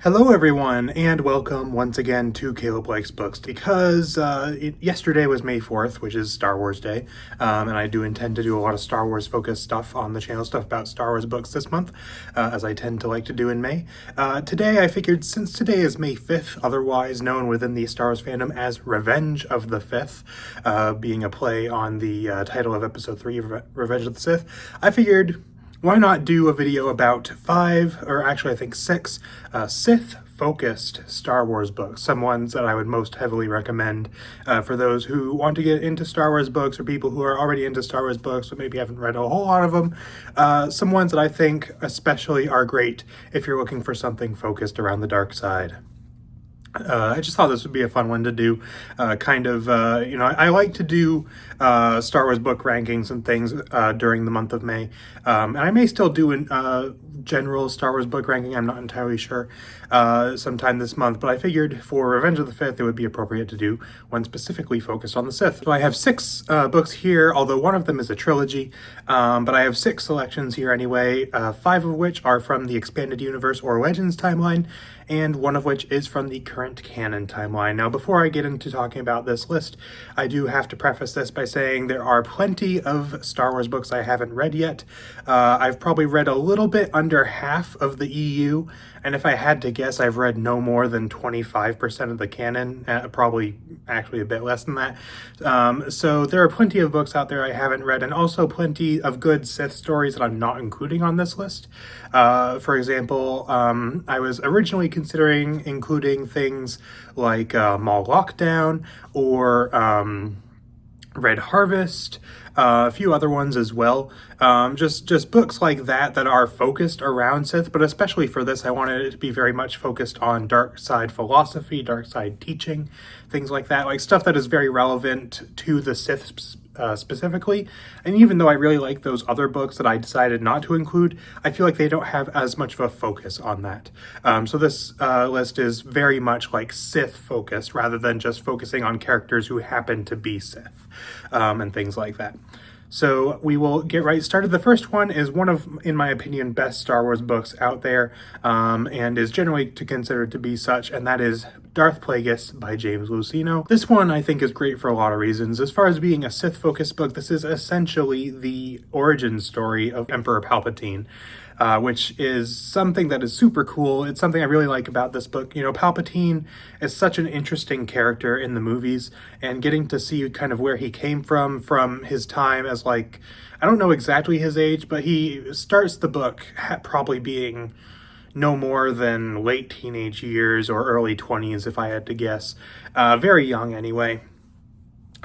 Hello everyone, and welcome once again to Caleb Likes Books, because yesterday was May 4th, which is Star Wars Day, and I do intend to do a lot of Star Wars focused stuff on the channel, stuff about Star Wars books this month, as I tend to like to do in May. Today I figured, since today is May 5th, otherwise known within the Star Wars fandom as Revenge of the Fifth, being a play on the title of Episode 3 of Revenge of the Sith, I figured, why not do a video about 5, or actually I think 6, Sith-focused Star Wars books, some ones that I would most heavily recommend for those who want to get into Star Wars books, or people who are already into Star Wars books but maybe haven't read a whole lot of them. Some ones that I think especially are great if you're looking for something focused around the dark side. I just thought this would be a fun one to do. I like to do Star Wars book rankings and things during the month of May. And I may still do a general Star Wars book ranking, I'm not entirely sure, sometime this month. But I figured for Revenge of the Fifth, it would be appropriate to do one specifically focused on the Sith. So I have 6 books here, although one of them is a trilogy. But I have 6 selections here anyway, 5 of which are from the Expanded Universe or Legends timeline, and one of which is from the current canon timeline. Now, before I get into talking about this list, I do have to preface this by saying there are plenty of Star Wars books I haven't read yet. I've probably read a little bit under half of the EU, and if I had to guess, I've read no more than 25% of the canon, probably actually a bit less than that. So there are plenty of books out there I haven't read, and also plenty of good Sith stories that I'm not including on this list. For example, I was originally considering including things like Maul Lockdown or Red Harvest, a few other ones as well. Just books like that are focused around Sith, but especially for this, I wanted it to be very much focused on dark side philosophy, dark side teaching, things like that, like stuff that is very relevant to the Sith specifically. And even though I really like those other books that I decided not to include, I feel like they don't have as much of a focus on that. So this list is very much like Sith focused, rather than just focusing on characters who happen to be Sith, and things like that. So we will get right started. The first one is one of, in my opinion, best Star Wars books out there, and is generally considered to be such, and that is Darth Plagueis by James Luceno. This one I think is great for a lot of reasons. As far as being a Sith-focused book, this is essentially the origin story of Emperor Palpatine, which is something that is super cool. It's something I really like about this book. You know, Palpatine is such an interesting character in the movies, and getting to see kind of where he came from his time as, like, I don't know exactly his age, but he starts the book probably being no more than late teenage years or early 20s, if I had to guess. Very young anyway.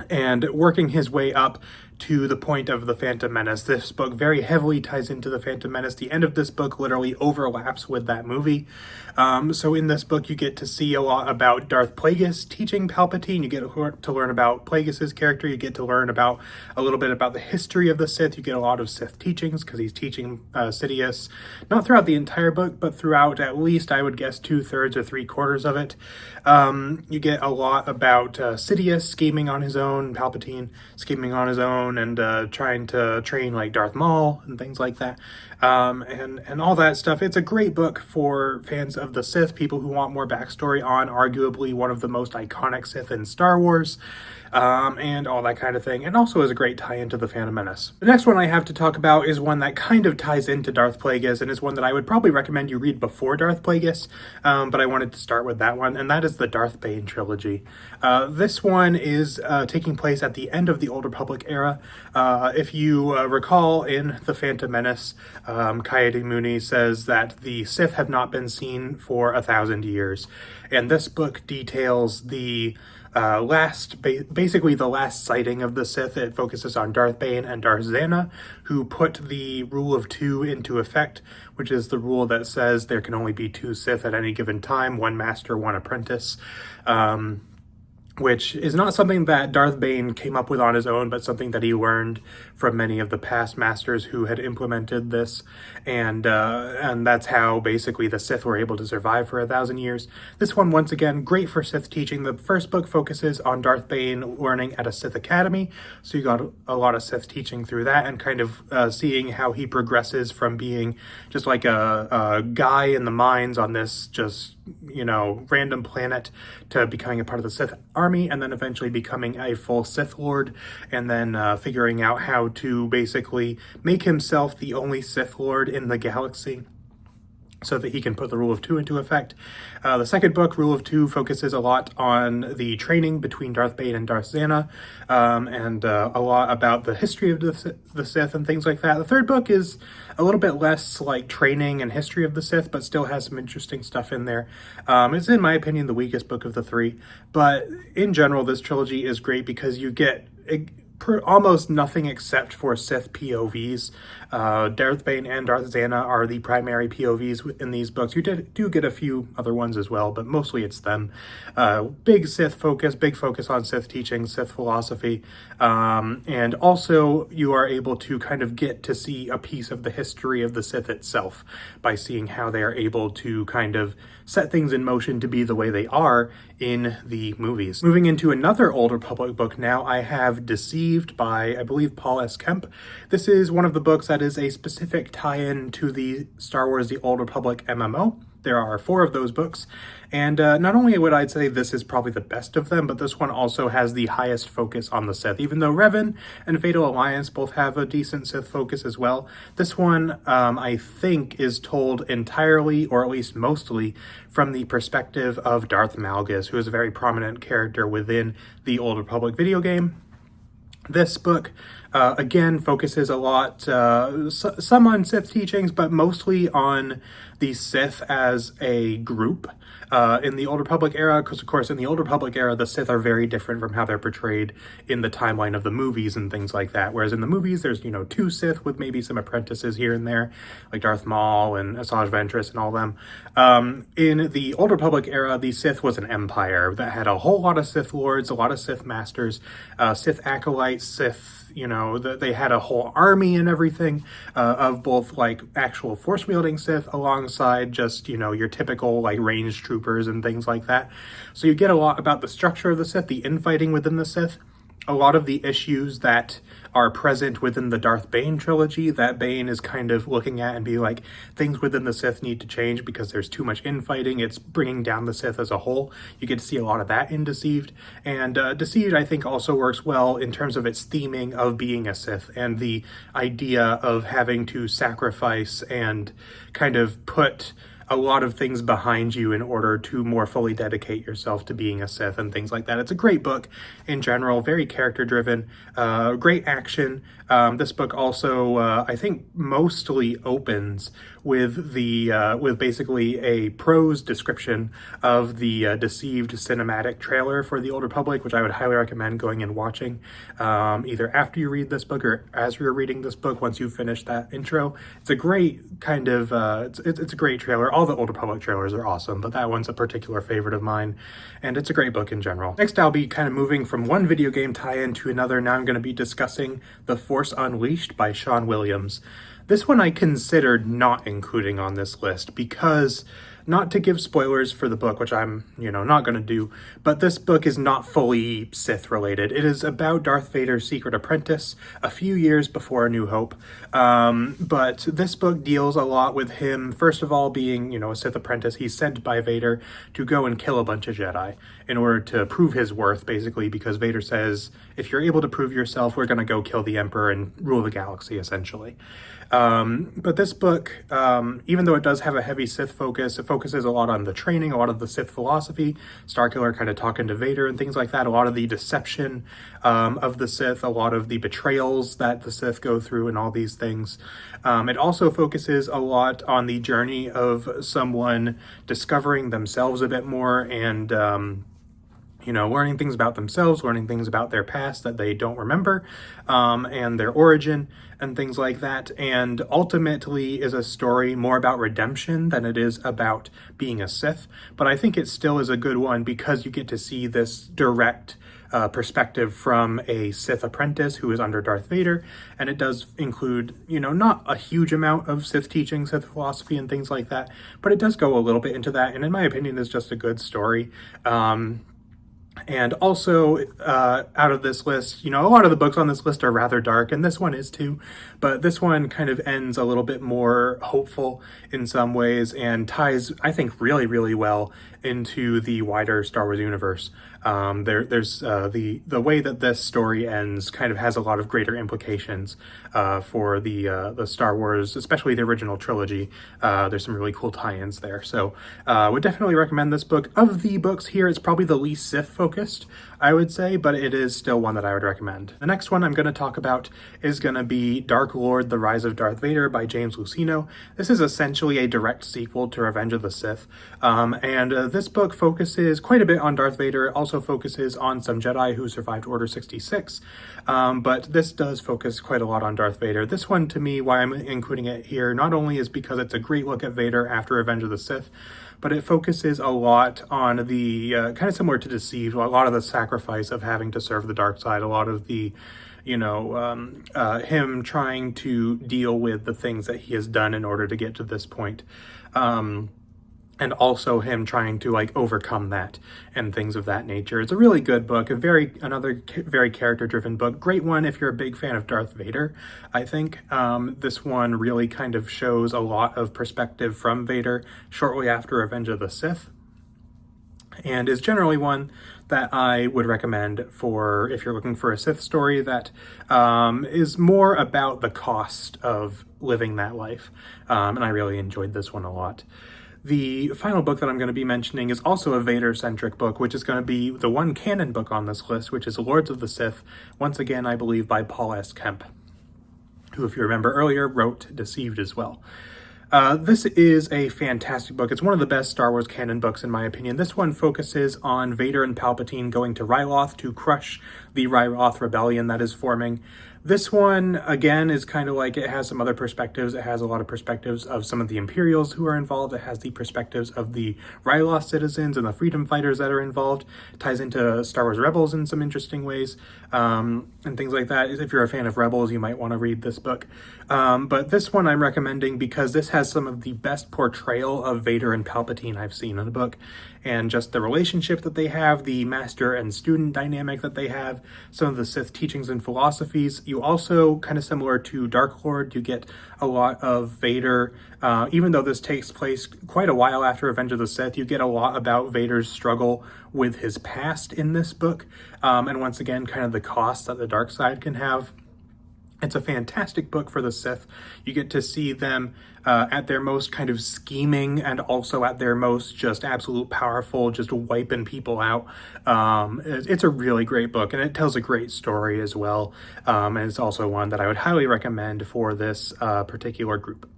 And working his way up to the point of the Phantom Menace. This book very heavily ties into the Phantom Menace. The end of this book literally overlaps with that movie. So in this book, you get to see a lot about Darth Plagueis teaching Palpatine. You get to learn about Plagueis' character. You get to learn about a little bit about the history of the Sith. You get a lot of Sith teachings, because he's teaching Sidious, not throughout the entire book, but throughout at least, I would guess, 2/3 or 3/4 of it. You get a lot about Sidious scheming on his own, Palpatine scheming on his own, and trying to train like Darth Maul and things like that, and all that stuff. It's a great book for fans of the Sith, people who want more backstory on arguably one of the most iconic Sith in Star Wars, and all that kind of thing, and also is a great tie into the Phantom Menace. The next one I have to talk about is one that kind of ties into Darth Plagueis, and is one that I would probably recommend you read before Darth Plagueis, but I wanted to start with that one, and that is the Darth Bane trilogy. This one is taking place at the end of the Old Republic era. If you recall, in the Phantom Menace, Coyote says that the Sith have not been seen for 1,000 years, and this book details the basically the last sighting of the Sith. It focuses on Darth Bane and Darth Zana, who put the Rule of Two into effect, which is the rule that says there can only be 2 Sith at any given time, 1 master, 1 apprentice. Which is not something that Darth Bane came up with on his own, but something that he learned from many of the past masters who had implemented this, and that's how basically the Sith were able to survive for 1,000 years. This one, once again, great for Sith teaching. The first book focuses on Darth Bane learning at a Sith academy, so you got a lot of Sith teaching through that, and kind of seeing how he progresses from being just like a guy in the mines on this just random planet to becoming a part of the Sith army, and then eventually becoming a full Sith Lord, and then figuring out how to basically make himself the only Sith Lord in the galaxy, so that he can put the Rule of Two into effect. The second book, Rule of Two, focuses a lot on the training between Darth Bane and Darth Xana, and a lot about the history of the Sith and things like that. The third book is a little bit less like training and history of the Sith, but still has some interesting stuff in there. It's, in my opinion, the weakest book of the three, but in general, this trilogy is great because you get almost nothing except for Sith POVs. Darth Bane and Darth Xana are the primary POVs in these books. You do get a few other ones as well, but mostly it's them. Big focus on Sith teaching, Sith philosophy, and also you are able to kind of get to see a piece of the history of the Sith itself by seeing how they are able to kind of set things in motion to be the way they are in the movies. Moving into another Old Republic book now, I have Deceived by, I believe, Paul S. Kemp. This is one of the books that is a specific tie-in to the Star Wars The Old Republic MMO. There are 4 of those books, and not only would I say this is probably the best of them, but this one also has the highest focus on the Sith. Even though Revan and Fatal Alliance both have a decent Sith focus as well, this one, I think, is told entirely, or at least mostly, from the perspective of Darth Malgus, who is a very prominent character within the Old Republic video game. This book, again, focuses a lot, some on Sith teachings, but mostly on the Sith as a group. In the Old Republic era, because of course in the Old Republic era, the Sith are very different from how they're portrayed in the timeline of the movies and things like that. Whereas in the movies, there's, 2 Sith with maybe some apprentices here and there, like Darth Maul and Asajj Ventress and all them. In the Old Republic era, the Sith was an empire that had a whole lot of Sith Lords, a lot of Sith Masters, Sith Acolytes, Sith, they had a whole army and everything of both like actual force wielding Sith alongside just, your typical like ranged troopers and things like that. So you get a lot about the structure of the Sith, the infighting within the Sith, a lot of the issues that are present within the Darth Bane trilogy that Bane is kind of looking at and be like, things within the Sith need to change because there's too much infighting. It's bringing down the Sith as a whole. You get to see a lot of that in Deceived. And Deceived, I think, also works well in terms of its theming of being a Sith and the idea of having to sacrifice and kind of put a lot of things behind you in order to more fully dedicate yourself to being a Sith and things like that. It's a great book in general, very character driven, great action. This book also, I think, mostly opens with with basically a prose description of the Deceived cinematic trailer for the Old Republic, which I would highly recommend going and watching, either after you read this book or as you're reading this book once you've finished that intro. It's a great kind of, it's a great trailer. All the Old Republic trailers are awesome, but that one's a particular favorite of mine, and it's a great book in general. Next, I'll be kind of moving from one video game tie-in to another. Now I'm going to be discussing The Force Unleashed by Sean Williams. This one I considered not including on this list because, not to give spoilers for the book, which I'm, not going to do, but this book is not fully Sith related. It is about Darth Vader's secret apprentice a few years before A New Hope. But this book deals a lot with him, first of all, being, a Sith apprentice. He's sent by Vader to go and kill a bunch of Jedi in order to prove his worth, basically, because Vader says, if you're able to prove yourself, we're going to go kill the Emperor and rule the galaxy, essentially. But this book, even though it does have a heavy Sith focus, it focuses a lot on the training, a lot of the Sith philosophy, Starkiller kind of talking to Vader and things like that, a lot of the deception of the Sith, a lot of the betrayals that the Sith go through and all these things. It also focuses a lot on the journey of someone discovering themselves a bit more and learning things about themselves, learning things about their past that they don't remember, and their origin and things like that. And ultimately is a story more about redemption than it is about being a Sith. But I think it still is a good one because you get to see this direct perspective from a Sith apprentice who is under Darth Vader. And it does include, not a huge amount of Sith teaching, Sith philosophy and things like that, but it does go a little bit into that. And in my opinion, is just a good story. And also, out of this list, a lot of the books on this list are rather dark, and this one is too, but this one kind of ends a little bit more hopeful in some ways and ties, I think, really, really well into the wider Star Wars universe. There's the way that this story ends kind of has a lot of greater implications for the Star Wars, especially the original trilogy. There's some really cool tie-ins there. So would definitely recommend this book. Of the books here, it's probably the least Sith focused, I would say, but it is still one that I would recommend. The next one I'm going to talk about is going to be Dark Lord: The Rise of Darth Vader by James Luceno. This is essentially a direct sequel to Revenge of the Sith, and this book focuses quite a bit on Darth Vader. It also focuses on some Jedi who survived Order 66, but this does focus quite a lot on Darth Vader. This one, to me, why I'm including it here, not only is because it's a great look at Vader after Revenge of the Sith, but it focuses a lot on the, kind of similar to Deceived, a lot of the sacrifice of having to serve the dark side, a lot of the, him trying to deal with the things that he has done in order to get to this point. And also him trying to overcome that and things of that nature. It's a really good book, another very character-driven book. Great one if you're a big fan of Darth Vader, I think. This one really kind of shows a lot of perspective from Vader shortly after Revenge of the Sith, and is generally one that I would recommend for if you're looking for a Sith story that is more about the cost of living that life. And I really enjoyed this one a lot. The final book that I'm going to be mentioning is also a Vader-centric book, which is going to be the one canon book on this list, which is Lords of the Sith, once again, I believe, by Paul S. Kemp, who, if you remember earlier, wrote Deceived as well. This is a fantastic book. It's one of the best Star Wars canon books, in my opinion. This one focuses on Vader and Palpatine going to Ryloth to crush the Ryloth rebellion that is forming. This one, again, is kind of it has some other perspectives. It has a lot of perspectives of some of the Imperials who are involved. It has the perspectives of the Ryloth citizens and the freedom fighters that are involved. It ties into Star Wars Rebels in some interesting ways, and things like that. If you're a fan of Rebels, you might want to read this book. But this one I'm recommending because this has some of the best portrayal of Vader and Palpatine I've seen in a book, and just the relationship that they have, the master and student dynamic that they have, some of the Sith teachings and philosophies. You also, kind of similar to Dark Lord, you get a lot of Vader, even though this takes place quite a while after Revenge of the Sith, you get a lot about Vader's struggle with his past in this book, and once again, kind of the cost that the dark side can have. It's a fantastic book for the Sith. You get to see them at their most kind of scheming and also at their most just absolute powerful, just wiping people out. It's a really great book, and it tells a great story as well. And it's also one that I would highly recommend for this particular group.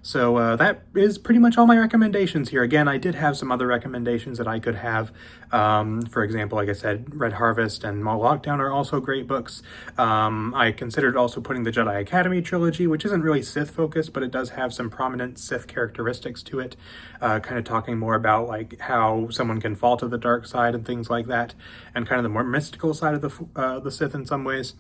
So that is pretty much all my recommendations here. Again, I did have some other recommendations that I could have. For example, like I said, Red Harvest and Maul Lockdown are also great books. I considered also putting the Jedi Academy trilogy, which isn't really Sith focused, but it does have some prominent Sith characteristics to it, kind of talking more about how someone can fall to the dark side and things like that, and kind of the more mystical side of the Sith in some ways.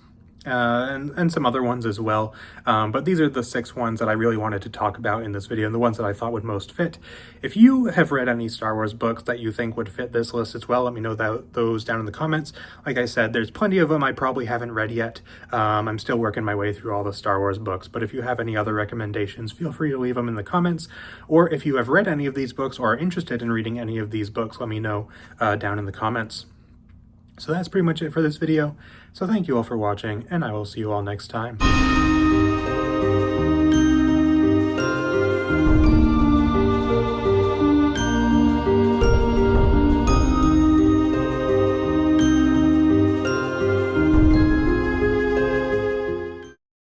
And some other ones as well. But these are the 6 ones that I really wanted to talk about in this video, and the ones that I thought would most fit. If you have read any Star Wars books that you think would fit this list as well, let me know those down in the comments. Like I said, there's plenty of them I probably haven't read yet. I'm still working my way through all the Star Wars books, but if you have any other recommendations, feel free to leave them in the comments. Or if you have read any of these books or are interested in reading any of these books, let me know down in the comments. So that's pretty much it for this video. So thank you all for watching, and I will see you all next time.